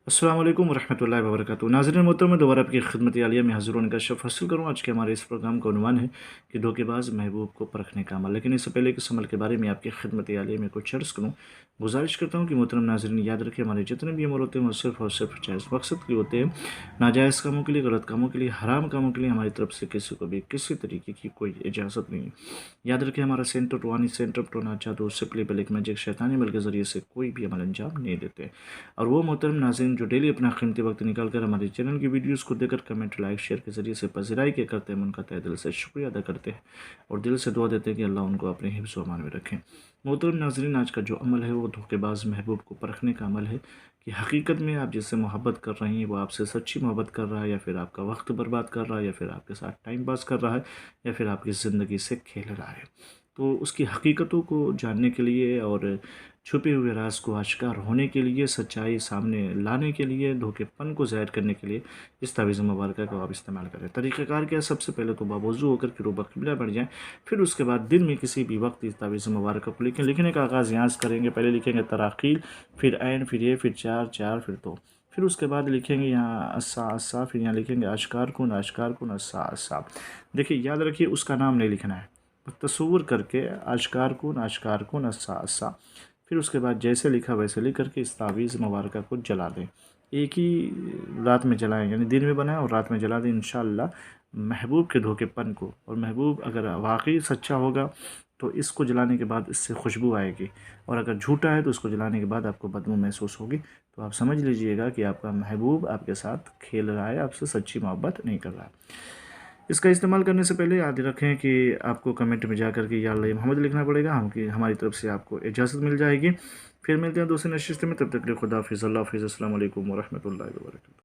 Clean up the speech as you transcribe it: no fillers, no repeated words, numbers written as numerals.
अस्सलाम वालेकुम वरहमतुल्लाहि वबरकातुहू। नाज़रीन मोहतरम, मैं दोबारा आपकी खिदमत आलिया में हाज़िर होने का शर्फ़ हासिल करूँ। आज के हमारे इस प्रोग्राम का उन्वान है कि धोखेबाज महबूब को परखने का अमल। लेकिन इससे पहले कि इस अमल के बारे में आपकी खिदमत आलिया में कुछ अर्ज़ करूँ, गुजारिश करता हूँ कि मोहतरम नाज़रीन याद रखें, हमारे जितने भी अमल होते हैं वो सिर्फ़ और सिर्फ जायज़ मकसद के होते हैं। नाजायज़ कामों के लिए, गलत कामों के लिए, हराम कामों के लिए हमारी तरफ से किसी को भी किसी तरीके की कोई इजाज़त नहीं है। याद रखें, हमारा सेंटर टुवानी सेंटर टोना जादू सिपली ब्लैक मैजिक शैतानी अमल के ज़रिए से कोई भी अमल अंजाम नहीं देते। और वो मोहतरम नाज़रीन जो डेली अपना कीमती वक्त निकाल कर हमारे चैनल की वीडियोस को देखकर कमेंट, लाइक, शेयर के ज़रिए से पज़िराई के करते हैं, हम उनका तहे दिल से शुक्रिया अदा करते हैं और दिल से दुआ देते हैं कि अल्लाह उनको अपने हिफ्ज़ व अमान में रखें। मोहतरम नाज़रीन, आज का जो अमल है वो धोखेबाज महबूब को परखने का अमल है कि हकीकत में आप जिससे मोहब्बत कर रही हैं वो आपसे सच्ची मोहब्बत कर रहा है या फिर आपका वक्त बर्बाद कर रहा है या फिर आपके साथ टाइम पास कर रहा है या फिर आपकी ज़िंदगी से खेल रहा है। तो उसकी हकीकतों को जानने के लिए और छुपे हुए राज को आश्कार होने के लिए, सच्चाई सामने लाने के लिए, धोखेपन को ज़ाहिर करने के लिए इस तावीज़ मुबारक का आप इस्तेमाल करें। तरीक़ाकार क्या है? सबसे पहले तो बावज़ू होकर के रूबा क़िबला बैठ जाएँ। फिर उसके बाद दिन में किसी भी वक्त इस तावीज़ मुबारक को लिखें। लिखने का आगाज़ यहाँ से करेंगे। पहले लिखेंगे तराख़ील, फिर ऐन, फिर ये, फिर चार चार, फिर दो। फिर उसके बाद लिखेंगे यहाँ अस्सा अस्सा, फिर यहाँ लिखेंगे आश्कार कुन अस्सा अस्सा। देखिए, याद रखिए, उसका नाम नहीं लिखना है, तसव्वुर करके आश्कार कुन अस्सा अस्सा। फिर उसके बाद जैसे लिखा वैसे लिख करके इस तावीज़ मुबारक को जला दें। एक ही रात में जलाएं, यानी दिन में बनाएं और रात में जला दें। इंशाअल्लाह महबूब के धोखेपन को, और महबूब अगर वाकई सच्चा होगा तो इसको जलाने के बाद इससे खुशबू आएगी, और अगर झूठा है तो उसको जलाने के बाद आपको बदबू महसूस होगी। तो आप समझ लीजिएगा कि आपका महबूब आपके साथ खेल रहा है, आपसे सच्ची मोहब्बत नहीं कर रहा है। इसका इस्तेमाल करने से पहले याद रखें कि आपको कमेंट में जाकर के या अल्लाह मोहम्मद लिखना पड़ेगा, हम कि हमारी तरफ से आपको इजाज़त मिल जाएगी। फिर मिलते हैं दूसरे नशिस्त में, तब तक के लिए खुदा हाफ़िज़, अल्लाह हाफ़िज़, अस्सलाम वालेकुम व रहमतुल्लाहि व बरकातहू।